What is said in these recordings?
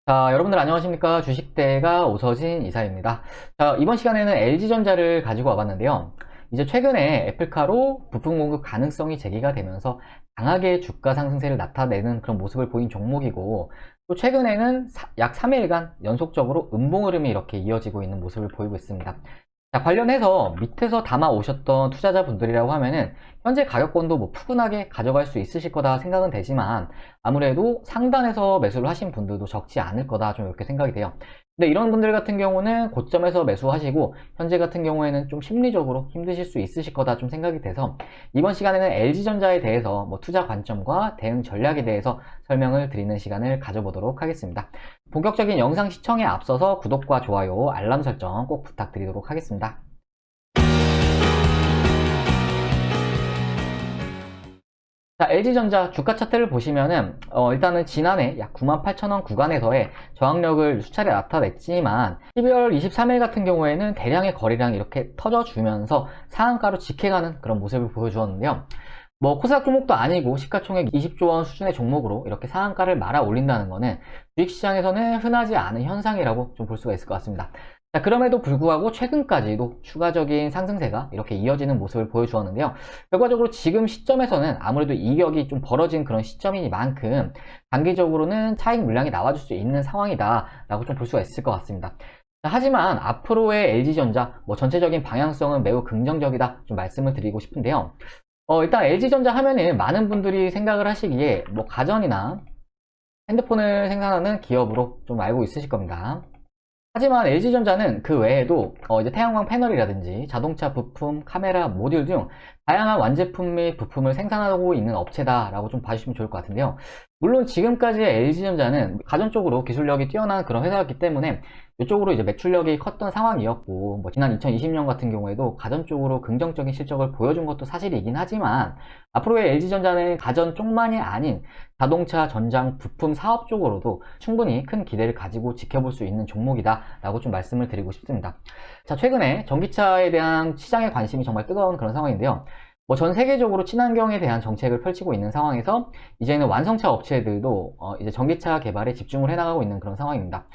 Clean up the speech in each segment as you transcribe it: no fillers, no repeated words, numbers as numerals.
자, 여러분들 안녕하십니까? 주식대가 오서진 이사입니다. 자, 이번 시간에는 LG전자를 가지고 와봤는데요. 이제 최근에 애플카로 부품 공급 가능성이 제기가 되면서 강하게 주가 상승세를 나타내는 그런 모습을 보인 종목이고, 또 최근에는 약 3일간 연속적으로 음봉 흐름이 이렇게 이어지고 있는 모습을 보이고 있습니다. 자, 관련해서 밑에서 담아 오셨던 투자자분들이라고 하면은 현재 가격권도 뭐 푸근하게 가져갈 수 있으실 거다 생각은 되지만, 아무래도 상단에서 매수를 하신 분들도 적지 않을 거다 좀 이렇게 생각이 돼요. 근데 이런 분들 같은 경우는 고점에서 매수하시고, 현재 같은 경우에는 좀 심리적으로 힘드실 수 있으실 거다 좀 생각이 돼서, 이번 시간에는 LG전자에 대해서 뭐 투자 관점과 대응 전략에 대해서 설명을 드리는 시간을 가져보도록 하겠습니다. 본격적인 영상 시청에 앞서서 구독과 좋아요, 알람 설정 꼭 부탁드리도록 하겠습니다. 자, LG전자 주가 차트를 보시면은 일단은 지난해 약 98,000원 구간에서의 저항력을 수차례 나타냈지만 12월 23일 같은 경우에는 대량의 거래량이 이렇게 터져주면서 상한가로 직행하는 그런 모습을 보여주었는데요. 뭐 코스닥 종목도 아니고 시가총액 20조 원 수준의 종목으로 이렇게 상한가를 말아 올린다는 것은 주식시장에서는 흔하지 않은 현상이라고 좀 볼 수가 있을 것 같습니다. 자, 그럼에도 불구하고 최근까지도 추가적인 상승세가 이렇게 이어지는 모습을 보여주었는데요. 결과적으로 지금 시점에서는 아무래도 이격이 좀 벌어진 그런 시점이니만큼 단기적으로는 차익 물량이 나와줄 수 있는 상황이다 라고 좀 볼 수가 있을 것 같습니다. 하지만 앞으로의 LG전자 전체적인 방향성은 매우 긍정적이다 좀 말씀을 드리고 싶은데요. 일단 LG전자 하면은 많은 분들이 생각을 하시기에 뭐 가전이나 핸드폰을 생산하는 기업으로 좀 알고 있으실 겁니다. 하지만 LG전자는 그 외에도 이제 태양광 패널이라든지 자동차 부품, 카메라, 모듈 등 다양한 완제품 및 부품을 생산하고 있는 업체다라고 좀 봐주시면 좋을 것 같은데요. 물론 지금까지의 LG전자는 가전 쪽으로 기술력이 뛰어난 그런 회사였기 때문에 이쪽으로 이제 매출력이 컸던 상황이었고, 뭐 지난 2020년 같은 경우에도 가전 쪽으로 긍정적인 실적을 보여준 것도 사실이긴 하지만, 앞으로의 LG전자는 가전 쪽만이 아닌 자동차 전장 부품 사업 쪽으로도 충분히 큰 기대를 가지고 지켜볼 수 있는 종목이다 라고 좀 말씀을 드리고 싶습니다. 자, 최근에 전기차에 대한 시장의 관심이 정말 뜨거운 그런 상황인데요. 뭐 전 세계적으로 친환경에 대한 정책을 펼치고 있는 상황에서 이제는 완성차 업체들도 이제 전기차 개발에 집중을 해나가고 있는 그런 상황입니다.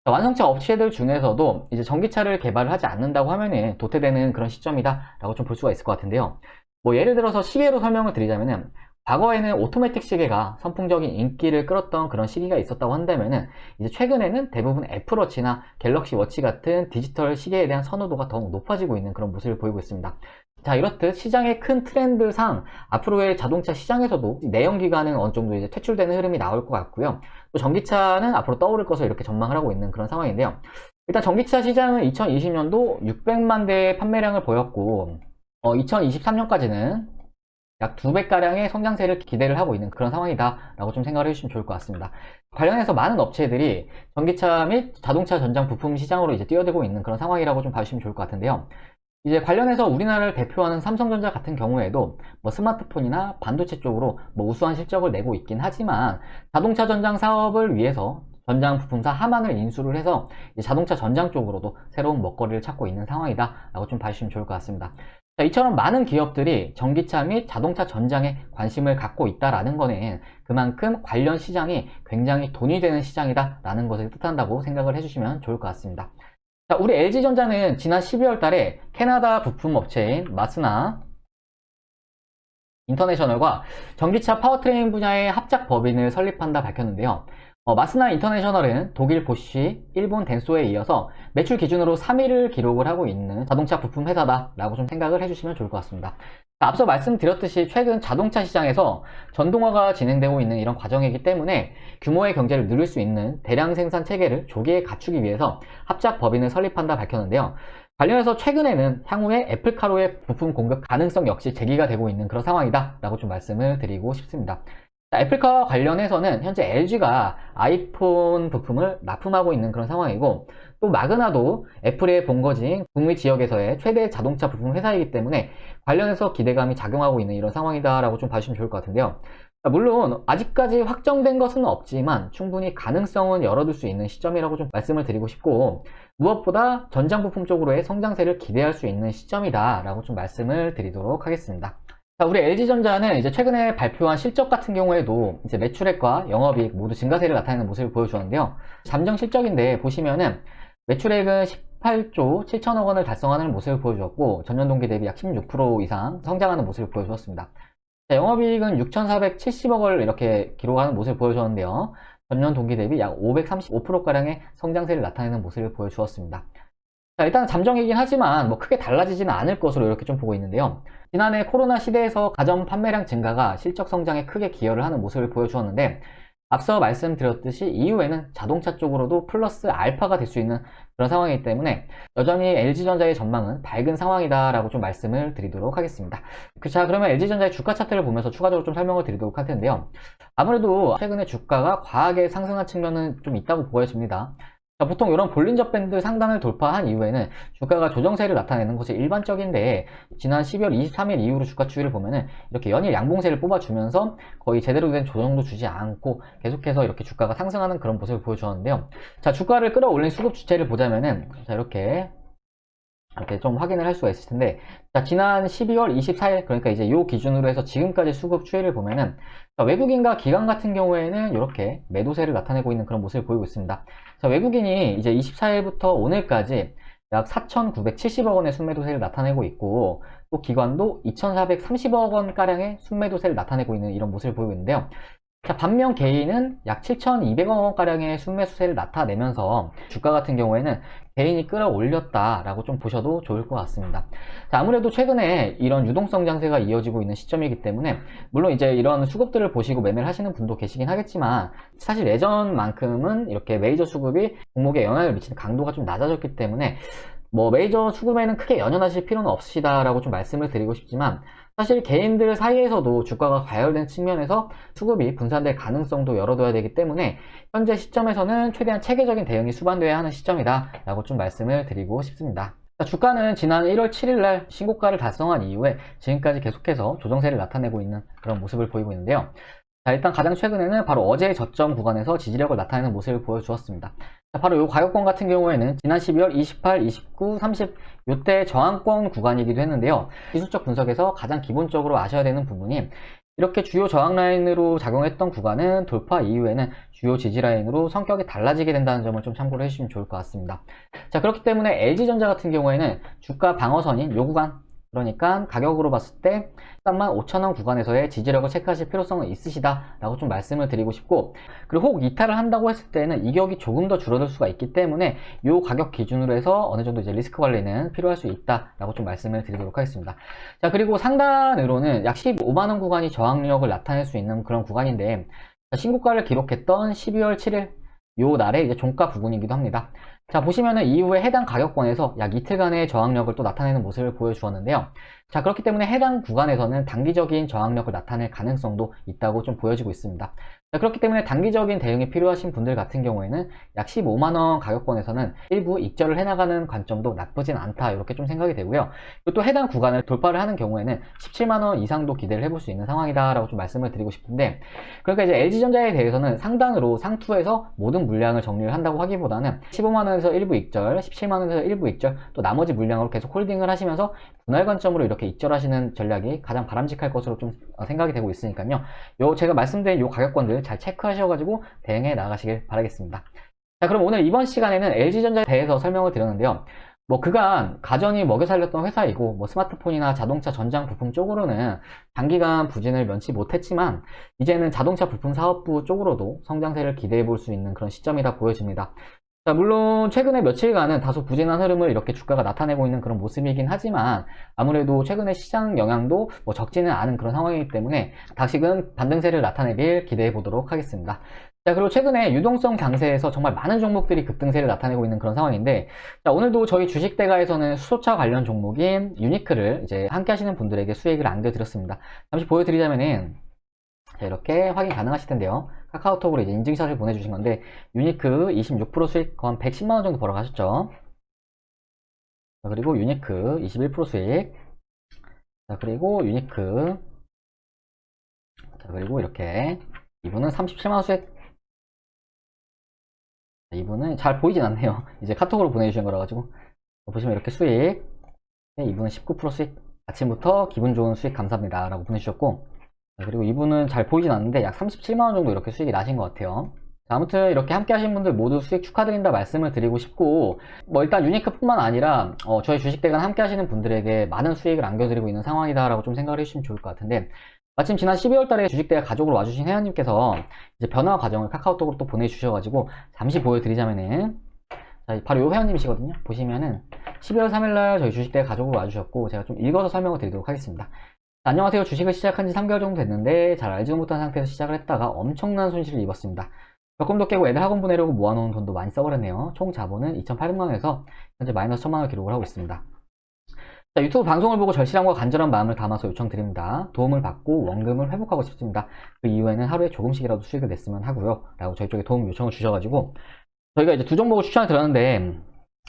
완성차 업체들 중에서도 이제 전기차를 개발을 하지 않는다고 하면은 도태되는 그런 시점이다 라고 좀 볼 수가 있을 것 같은데요. 뭐 예를 들어서 시계로 설명을 드리자면은, 과거에는 오토매틱 시계가 선풍적인 인기를 끌었던 그런 시기가 있었다고 한다면은, 이제 최근에는 대부분 애플워치나 갤럭시 워치 같은 디지털 시계에 대한 선호도가 더욱 높아지고 있는 그런 모습을 보이고 있습니다. 자, 이렇듯 시장의 큰 트렌드상 앞으로의 자동차 시장에서도 내연기관은 어느 정도 이제 퇴출되는 흐름이 나올 것 같고요. 또 전기차는 앞으로 떠오를 것을 이렇게 전망을 하고 있는 그런 상황인데요. 일단 전기차 시장은 2020년도 600만 대의 판매량을 보였고, 2023년까지는 약 2배가량의 성장세를 기대를 하고 있는 그런 상황이다 라고 좀 생각을 해주시면 좋을 것 같습니다. 관련해서 많은 업체들이 전기차 및 자동차 전장 부품 시장으로 이제 뛰어들고 있는 그런 상황이라고 좀 봐주시면 좋을 것 같은데요. 이제 관련해서 우리나라를 대표하는 삼성전자 같은 경우에도 뭐 스마트폰이나 반도체 쪽으로 뭐 우수한 실적을 내고 있긴 하지만, 자동차 전장 사업을 위해서 전장 부품사 하만을 인수를 해서 자동차 전장 쪽으로도 새로운 먹거리를 찾고 있는 상황이다 라고 좀 봐주시면 좋을 것 같습니다. 자, 이처럼 많은 기업들이 전기차 및 자동차 전장에 관심을 갖고 있다라는 거는 그만큼 관련 시장이 굉장히 돈이 되는 시장이다 라는 것을 뜻한다고 생각을 해주시면 좋을 것 같습니다. 자, 우리 LG전자는 지난 12월 달에 캐나다 부품 업체인 마스나 인터내셔널과 전기차 파워트레인 분야의 합작 법인을 설립한다 밝혔는데요. 마스나 인터내셔널은 독일 보쉬, 일본 덴소에 이어서 매출 기준으로 3위를 기록을 하고 있는 자동차 부품 회사다 라고 좀 생각을 해주시면 좋을 것 같습니다. 앞서 말씀드렸듯이 최근 자동차 시장에서 전동화가 진행되고 있는 이런 과정이기 때문에 규모의 경제를 누릴 수 있는 대량 생산 체계를 조기에 갖추기 위해서 합작 법인을 설립한다 밝혔는데요. 관련해서 최근에는 향후에 애플카로의 부품 공급 가능성 역시 제기가 되고 있는 그런 상황이다 라고 좀 말씀을 드리고 싶습니다. 애플카와 관련해서는 현재 LG가 아이폰 부품을 납품하고 있는 그런 상황이고, 또 마그나도 애플의 본거지인 북미 지역에서의 최대 자동차 부품 회사이기 때문에 관련해서 기대감이 작용하고 있는 이런 상황이다 라고 좀 봐주시면 좋을 것 같은데요. 물론 아직까지 확정된 것은 없지만 충분히 가능성은 열어둘 수 있는 시점이라고 좀 말씀을 드리고 싶고, 무엇보다 전장 부품 쪽으로의 성장세를 기대할 수 있는 시점이다 라고 좀 말씀을 드리도록 하겠습니다. 자, 우리 LG전자는 이제 최근에 발표한 실적 같은 경우에도 이제 매출액과 영업이익 모두 증가세를 나타내는 모습을 보여주었는데요. 잠정 실적인데 보시면은 매출액은 18조 7천억 원을 달성하는 모습을 보여주었고, 전년 동기 대비 약 16% 이상 성장하는 모습을 보여주었습니다. 자, 영업이익은 6,470억 원을 이렇게 기록하는 모습을 보여주었는데요. 전년 동기 대비 약 535%가량의 성장세를 나타내는 모습을 보여주었습니다. 자, 일단 잠정이긴 하지만 뭐 크게 달라지지는 않을 것으로 이렇게 좀 보고 있는데요. 지난해 코로나 시대에서 가전 판매량 증가가 실적 성장에 크게 기여를 하는 모습을 보여주었는데, 앞서 말씀드렸듯이 이후에는 자동차 쪽으로도 플러스 알파가 될 수 있는 그런 상황이기 때문에 여전히 LG전자의 전망은 밝은 상황이다라고 좀 말씀을 드리도록 하겠습니다. 자, 그러면 LG전자의 주가 차트를 보면서 추가적으로 좀 설명을 드리도록 할 텐데요. 아무래도 최근에 주가가 과하게 상승한 측면은 좀 있다고 보여집니다. 자, 보통 이런 볼린저 밴드 상단을 돌파한 이후에는 주가가 조정세를 나타내는 것이 일반적인데, 지난 12월 23일 이후로 주가 추이를 보면은 이렇게 연일 양봉세를 뽑아주면서 거의 제대로 된 조정도 주지 않고 계속해서 이렇게 주가가 상승하는 그런 모습을 보여주었는데요. 자, 주가를 끌어올린 수급 주체를 보자면은, 자, 이렇게 좀 확인을 할 수가 있을 텐데, 자, 지난 12월 24일, 그러니까 이제 요 기준으로 해서 지금까지 수급 추이를 보면은, 자, 외국인과 기관 같은 경우에는 이렇게 매도세를 나타내고 있는 그런 모습을 보이고 있습니다. 자, 외국인이 이제 24일부터 오늘까지 약 4,970억 원의 순매도세를 나타내고 있고, 또 기관도 2,430억 원 가량의 순매도세를 나타내고 있는 이런 모습을 보이고 있는데요. 자, 반면 개인은 약 7,200억 원가량의 순매수세를 나타내면서 주가 같은 경우에는 개인이 끌어올렸다라고 좀 보셔도 좋을 것 같습니다. 자, 아무래도 최근에 이런 유동성 장세가 이어지고 있는 시점이기 때문에, 물론 이제 이런 수급들을 보시고 매매를 하시는 분도 계시긴 하겠지만, 사실 예전만큼은 이렇게 메이저 수급이 종목에 영향을 미치는 강도가 좀 낮아졌기 때문에 뭐 메이저 수급에는 크게 연연하실 필요는 없으시다라고 좀 말씀을 드리고 싶지만, 사실 개인들 사이에서도 주가가 과열된 측면에서 수급이 분산될 가능성도 열어둬야 되기 때문에 현재 시점에서는 최대한 체계적인 대응이 수반돼야 하는 시점이다 라고 좀 말씀을 드리고 싶습니다. 주가는 지난 1월 7일 날 신고가를 달성한 이후에 지금까지 계속해서 조정세를 나타내고 있는 그런 모습을 보이고 있는데요. 자, 일단 가장 최근에는 바로 어제의 저점 구간에서 지지력을 나타내는 모습을 보여주었습니다. 자, 바로 이 가격권 같은 경우에는 지난 12월 28, 29, 30 이때 저항권 구간이기도 했는데요. 기술적 분석에서 가장 기본적으로 아셔야 되는 부분이, 이렇게 주요 저항 라인으로 작용했던 구간은 돌파 이후에는 주요 지지 라인으로 성격이 달라지게 된다는 점을 좀 참고를 해주시면 좋을 것 같습니다. 자, 그렇기 때문에 LG전자 같은 경우에는 주가 방어선인 요 구간, 그러니까 가격으로 봤을 때 35,000원 구간에서의 지지력을 체크하실 필요성은 있으시다 라고 좀 말씀을 드리고 싶고, 그리고 혹 이탈을 한다고 했을 때는 이격이 조금 더 줄어들 수가 있기 때문에 이 가격 기준으로 해서 어느 정도 이제 리스크 관리는 필요할 수 있다 라고 좀 말씀을 드리도록 하겠습니다. 자, 그리고 상단으로는 약 15만원 구간이 저항력을 나타낼 수 있는 그런 구간인데, 신고가를 기록했던 12월 7일 요 날의 이제 종가 부분이기도 합니다. 자, 보시면은 이후에 해당 가격권에서 약 이틀간의 저항력을 또 나타내는 모습을 보여주었는데요. 자, 그렇기 때문에 해당 구간에서는 단기적인 저항력을 나타낼 가능성도 있다고 좀 보여지고 있습니다. 자, 그렇기 때문에 단기적인 대응이 필요하신 분들 같은 경우에는 약 15만원 가격권에서는 일부 익절을 해나가는 관점도 나쁘진 않다, 이렇게 좀 생각이 되고요. 그리고 또 해당 구간을 돌파를 하는 경우에는 17만원 이상도 기대를 해볼 수 있는 상황이다 라고 좀 말씀을 드리고 싶은데, 그러니까 이제 LG전자에 대해서는 상단으로 상투에서 모든 물량을 정리를 한다고 하기보다는 15만원에서 일부 익절, 17만원에서 일부 익절, 또 나머지 물량으로 계속 홀딩을 하시면서 분할 관점으로 이렇게 익절하시는 전략이 가장 바람직할 것으로 좀 생각이 되고 있으니까요. 제가 말씀드린 요 가격권들 잘 체크하셔가지고 대응해 나가시길 바라겠습니다. 자, 그럼 오늘 이번 시간에는 LG전자에 대해서 설명을 드렸는데요. 뭐 그간 가전이 먹여 살렸던 회사이고, 뭐 스마트폰이나 자동차 전장 부품 쪽으로는 단기간 부진을 면치 못했지만, 이제는 자동차 부품 사업부 쪽으로도 성장세를 기대해 볼 수 있는 그런 시점이라 보여집니다. 자, 물론 최근에 며칠간은 다소 부진한 흐름을 이렇게 주가가 나타내고 있는 그런 모습이긴 하지만, 아무래도 최근에 시장 영향도 뭐 적지는 않은 그런 상황이기 때문에 다시금 반등세를 나타내길 기대해 보도록 하겠습니다. 자, 그리고 최근에 유동성 강세에서 정말 많은 종목들이 급등세를 나타내고 있는 그런 상황인데, 자, 오늘도 저희 주식대가에서는 수소차 관련 종목인 유니크를 이제 함께 하시는 분들에게 수익을 안겨드렸습니다. 잠시 보여드리자면은, 자, 이렇게 확인 가능하실 텐데요. 카카오톡으로 이제 인증샷을 보내주신 건데, 유니크 26% 수익, 거의 110만원 정도 벌어가셨죠. 자, 그리고 유니크 21% 수익. 자, 그리고 유니크. 자, 그리고 이렇게. 이분은 37만원 수익. 자, 이분은 잘 보이진 않네요. 이제 카톡으로 보내주신 거라 가지고. 보시면 이렇게 수익. 네, 이분은 19% 수익. 아침부터 기분 좋은 수익 감사합니다 라고 보내주셨고, 그리고 이분은 잘 보이진 않는데 약 37만원 정도 이렇게 수익이 나신 것 같아요. 자, 아무튼 이렇게 함께 하신 분들 모두 수익 축하드린다 말씀을 드리고 싶고, 뭐 일단 유니크뿐만 아니라 저희 주식대관 함께 하시는 분들에게 많은 수익을 안겨드리고 있는 상황이다 라고 좀 생각을 해주시면 좋을 것 같은데, 마침 지난 12월 달에 주식대가 가족으로 와주신 회원님께서 이제 변화 과정을 카카오톡으로 또 보내주셔가지고 잠시 보여드리자면은, 자, 바로 요 회원님이시거든요. 보시면은 12월 3일날 저희 주식대가 가족으로 와주셨고, 제가 좀 읽어서 설명을 드리도록 하겠습니다. 안녕하세요. 주식을 시작한 지 3개월 정도 됐는데 잘 알지도 못한 상태에서 시작을 했다가 엄청난 손실을 입었습니다. 적금도 깨고 애들 학원 보내려고 모아놓은 돈도 많이 써버렸네요. 총 자본은 2,800만원에서 현재 마이너스 1,000만원 기록을 하고 있습니다. 자, 유튜브 방송을 보고 절실함과 간절한 마음을 담아서 요청드립니다. 도움을 받고 원금을 회복하고 싶습니다. 그 이후에는 하루에 조금씩이라도 수익을 냈으면 하고요 라고 저희 쪽에 도움 요청을 주셔가지고 저희가 이제 두 종목을 추천을 드렸는데,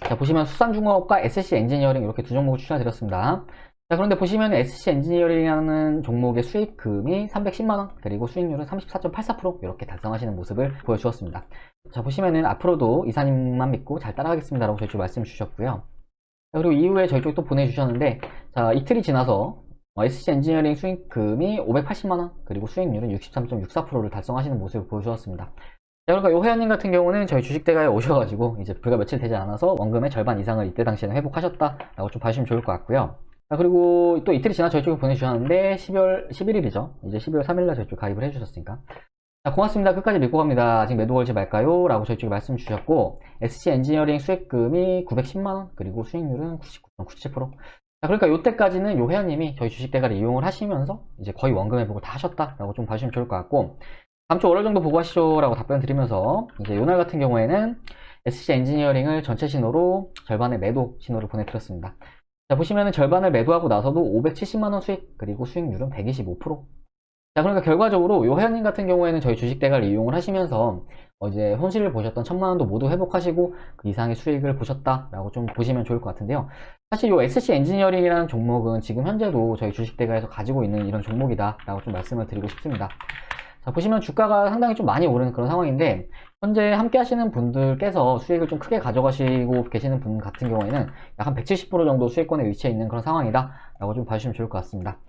자, 보시면 수산중공업과 SC 엔지니어링 이렇게 두 종목을 추천을 드렸습니다. 자, 그런데 보시면 SC 엔지니어링이라는 종목의 수익금이 310만원, 그리고 수익률은 34.84% 이렇게 달성하시는 모습을 보여주었습니다. 자, 보시면은 앞으로도 이사님만 믿고 잘 따라가겠습니다 라고 저희 쪽 말씀 주셨고요. 자, 그리고 이후에 저희 쪽에 또 보내주셨는데, 자, 이틀이 지나서 SC 엔지니어링 수익금이 580만원, 그리고 수익률은 63.64%를 달성하시는 모습을 보여주었습니다. 자, 그러니까 요 회원님 같은 경우는 저희 주식대가에 오셔가지고 이제 불과 며칠 되지 않아서 원금의 절반 이상을 이때 당시에는 회복하셨다라고 좀 봐주시면 좋을 것 같고요. 자, 그리고 또 이틀이 지나 저희 쪽에 보내주셨는데 12월 11일이죠. 이제 12월 3일날 저희 쪽 가입을 해주셨으니까. 자, 고맙습니다. 끝까지 믿고 갑니다. 아직 매도 걸지 말까요? 라고 저희 쪽에 말씀 주셨고, SC 엔지니어링 수익금이 910만원, 그리고 수익률은 99.97%. 자, 그러니까 요때까지는 요 회원님이 저희 주식대가를 이용을 하시면서 이제 거의 원금 회복을 다 하셨다라고 좀 봐주시면 좋을 것 같고, 다음 주 월요일 정도 보고 하시죠 라고 답변 드리면서, 이제 요날 같은 경우에는 SC 엔지니어링을 전체 신호로 절반의 매도 신호를 보내드렸습니다. 자, 보시면은 절반을 매도하고 나서도 570만원 수익, 그리고 수익률은 125%. 자, 그러니까 결과적으로 요 회원님 같은 경우에는 저희 주식대가를 이용을 하시면서 이제 손실을 보셨던 1,000만원도 모두 회복하시고 그 이상의 수익을 보셨다라고 좀 보시면 좋을 것 같은데요. 사실 요 SC 엔지니어링이라는 종목은 지금 현재도 저희 주식대가에서 가지고 있는 이런 종목이다 라고 좀 말씀을 드리고 싶습니다. 자, 보시면 주가가 상당히 좀 많이 오르는 그런 상황인데, 현재 함께 하시는 분들께서 수익을 좀 크게 가져가시고 계시는 분 같은 경우에는 약 한 170% 정도 수익권에 위치해 있는 그런 상황이다 라고 좀 봐주시면 좋을 것 같습니다.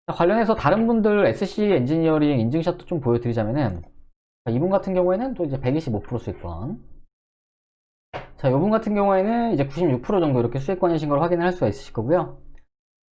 자, 관련해서 다른 분들 SC 엔지니어링 인증샷도 좀 보여드리자면은, 자, 이분 같은 경우에는 또 이제 125% 수익권, 자, 이분 같은 경우에는 이제 96% 정도 이렇게 수익권이신 걸 확인을 할 수가 있으실 거고요.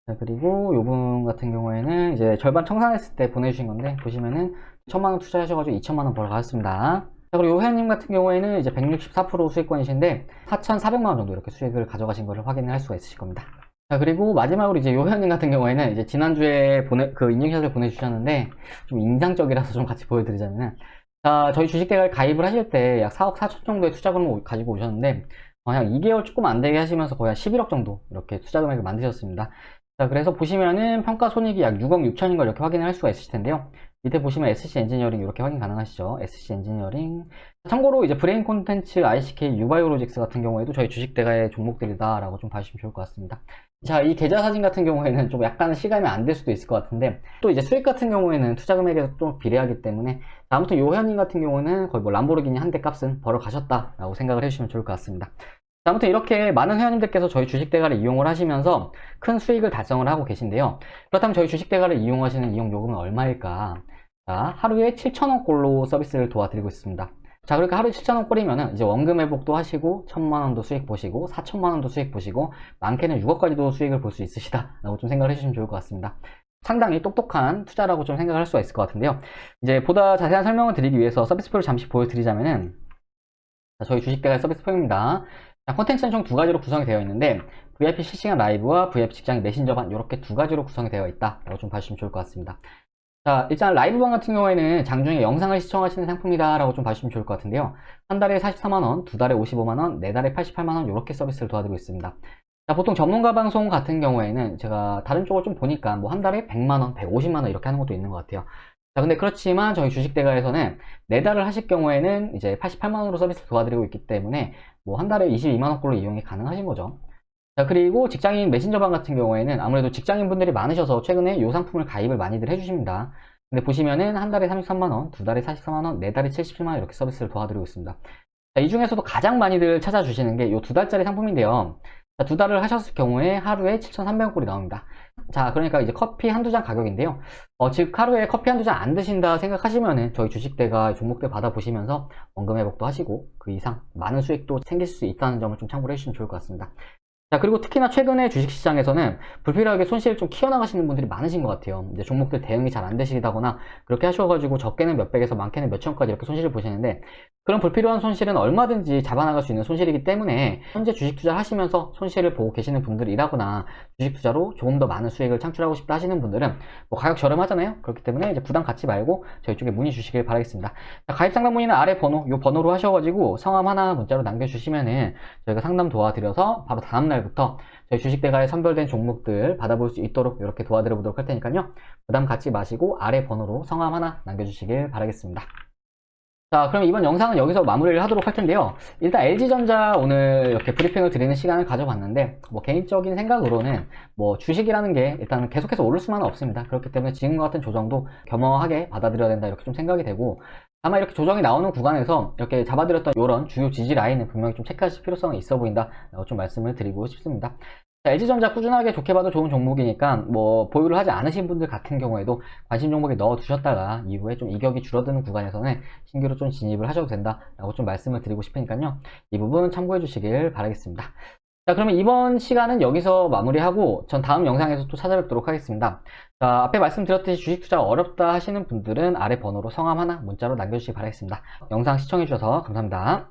자, 그리고 요분 같은 경우에는 이제 절반 청산했을 때 보내주신 건데, 보시면은 1,000만원 투자하셔가지고 2,000만원 벌어가셨습니다. 자, 그리고 요 회원님 같은 경우에는 이제 164% 수익권이신데 4,400만원 정도 이렇게 수익을 가져가신 것을 확인을 할 수가 있으실 겁니다. 자, 그리고 마지막으로 이제 요 회원님 같은 경우에는 이제 지난주에 인증샷을 보내주셨는데 좀 인상적이라서 좀 같이 보여드리자면은, 자, 저희 주식대가를 가입을 하실 때 약 4억 4천 정도의 투자금을 가지고 오셨는데, 한 2개월 조금 안 되게 하시면서 거의 한 11억 정도 이렇게 투자 금액을 만드셨습니다. 자, 그래서 보시면은 평가손익이 약 6억 6천인 걸 이렇게 확인을 할 수가 있으실 텐데요. 밑에 보시면 SC 엔지니어링 이렇게 확인 가능하시죠. SC 엔지니어링. 참고로 이제 브레인 콘텐츠, ICK, 유바이오로직스 같은 경우에도 저희 주식대가의 종목들이다 라고 좀 봐주시면 좋을 것 같습니다. 자, 이 계좌 사진 같은 경우에는 좀 약간 실감이 안 될 수도 있을 것 같은데, 또 이제 수익 같은 경우에는 투자 금액에서 좀 비례하기 때문에, 아무튼 요 회원님 같은 경우는 거의 뭐 람보르기니 한 대 값은 벌어 가셨다 라고 생각을 해주시면 좋을 것 같습니다. 자, 아무튼 이렇게 많은 회원님들께서 저희 주식대가를 이용을 하시면서 큰 수익을 달성을 하고 계신데요. 그렇다면 저희 주식대가를 이용하시는 이용요금은 얼마일까? 자, 하루에 7,000원꼴로 서비스를 도와드리고 있습니다. 자, 그러니까 하루에 7,000원꼴이면은 이제 원금 회복도 하시고 1,000만원도 수익 보시고 4,000만원도 수익 보시고 많게는 6억까지도 수익을 볼 수 있으시다 라고 좀 생각을 해주시면 좋을 것 같습니다. 상당히 똑똑한 투자라고 좀 생각을 할 수가 있을 것 같은데요. 이제 보다 자세한 설명을 드리기 위해서 서비스표를 잠시 보여드리자면은, 자, 저희 주식대가의 서비스표입니다. 콘텐츠는 총 두 가지로 구성이 되어 있는데, VIP 실시간 라이브와 VIP 직장인 메신저반 이렇게 두 가지로 구성이 되어 있다 라고 좀 봐주시면 좋을 것 같습니다. 자, 일단 라이브방 같은 경우에는 장중에 영상을 시청하시는 상품이다 라고 좀 봐주시면 좋을 것 같은데요. 한 달에 44만원, 두 달에 55만원, 네 달에 88만원 이렇게 서비스를 도와드리고 있습니다. 자, 보통 전문가 방송 같은 경우에는 제가 다른 쪽을 좀 보니까 뭐 한 달에 100만원, 150만원 이렇게 하는 것도 있는 것 같아요. 자, 근데 그렇지만 저희 주식대가에서는 네 달을 하실 경우에는 이제 88만원으로 서비스를 도와드리고 있기 때문에 뭐 한 달에 22만원꼴로 이용이 가능하신 거죠. 자, 그리고 직장인 메신저방 같은 경우에는 아무래도 직장인 분들이 많으셔서 최근에 이 상품을 가입을 많이들 해주십니다. 근데 보시면은 한 달에 33만원, 두 달에 44만원, 네 달에 77만원 이렇게 서비스를 도와드리고 있습니다. 자, 이 중에서도 가장 많이들 찾아주시는 게 이 두 달짜리 상품인데요. 자, 2달을 하셨을 경우에 하루에 7,300원꼴이 나옵니다. 자, 그러니까 이제 커피 한두 잔 가격인데요. 즉 하루에 커피 한두 잔 안 드신다 생각하시면은 저희 주식대가 종목들 받아보시면서 원금 회복도 하시고 그 이상 많은 수익도 챙길 수 있다는 점을 좀 참고를 해주시면 좋을 것 같습니다. 자, 그리고 특히나 최근에 주식시장에서는 불필요하게 손실을 좀 키워나가시는 분들이 많으신 것 같아요. 이제 종목들 대응이 잘 안 되시다거나 그렇게 하셔가지고 적게는 몇백에서 많게는 몇천까지 이렇게 손실을 보시는데, 그런 불필요한 손실은 얼마든지 잡아나갈 수 있는 손실이기 때문에 현재 주식 투자를 하시면서 손실을 보고 계시는 분들이라거나 주식 투자로 조금 더 많은 수익을 창출하고 싶다 하시는 분들은 뭐 가격 저렴하잖아요. 그렇기 때문에 이제 부담 갖지 말고 저희 쪽에 문의 주시길 바라겠습니다. 자, 가입 상담 문의는 아래 번호, 요 번호로 하셔가지고 성함 하나 문자로 남겨주시면은 저희가 상담 도와드려서 바로 다음날부터 저희 주식대가에 선별된 종목들 받아볼 수 있도록 이렇게 도와드려 보도록 할 테니까요. 부담 갖지 마시고 아래 번호로 성함 하나 남겨주시길 바라겠습니다. 자, 그럼 이번 영상은 여기서 마무리를 하도록 할 텐데요. 일단 LG전자 오늘 이렇게 브리핑을 드리는 시간을 가져봤는데, 뭐 개인적인 생각으로는 뭐 주식이라는 게 일단 계속해서 오를 수만은 없습니다. 그렇기 때문에 지금과 같은 조정도 겸허하게 받아들여야 된다 이렇게 좀 생각이 되고, 아마 이렇게 조정이 나오는 구간에서 이렇게 잡아드렸던 이런 주요 지지 라인은 분명히 좀 체크하실 필요성이 있어 보인다 라고 좀 말씀을 드리고 싶습니다. LG전자 꾸준하게 좋게 봐도 좋은 종목이니까 뭐 보유를 하지 않으신 분들 같은 경우에도 관심 종목에 넣어 두셨다가 이후에 좀 이격이 줄어드는 구간에서는 신규로 좀 진입을 하셔도 된다라고 좀 말씀을 드리고 싶으니까요. 이 부분 참고해 주시길 바라겠습니다. 자, 그러면 이번 시간은 여기서 마무리하고 전 다음 영상에서 또 찾아뵙도록 하겠습니다. 자, 앞에 말씀드렸듯이 주식 투자가 어렵다 하시는 분들은 아래 번호로 성함 하나 문자로 남겨주시기 바라겠습니다. 영상 시청해 주셔서 감사합니다.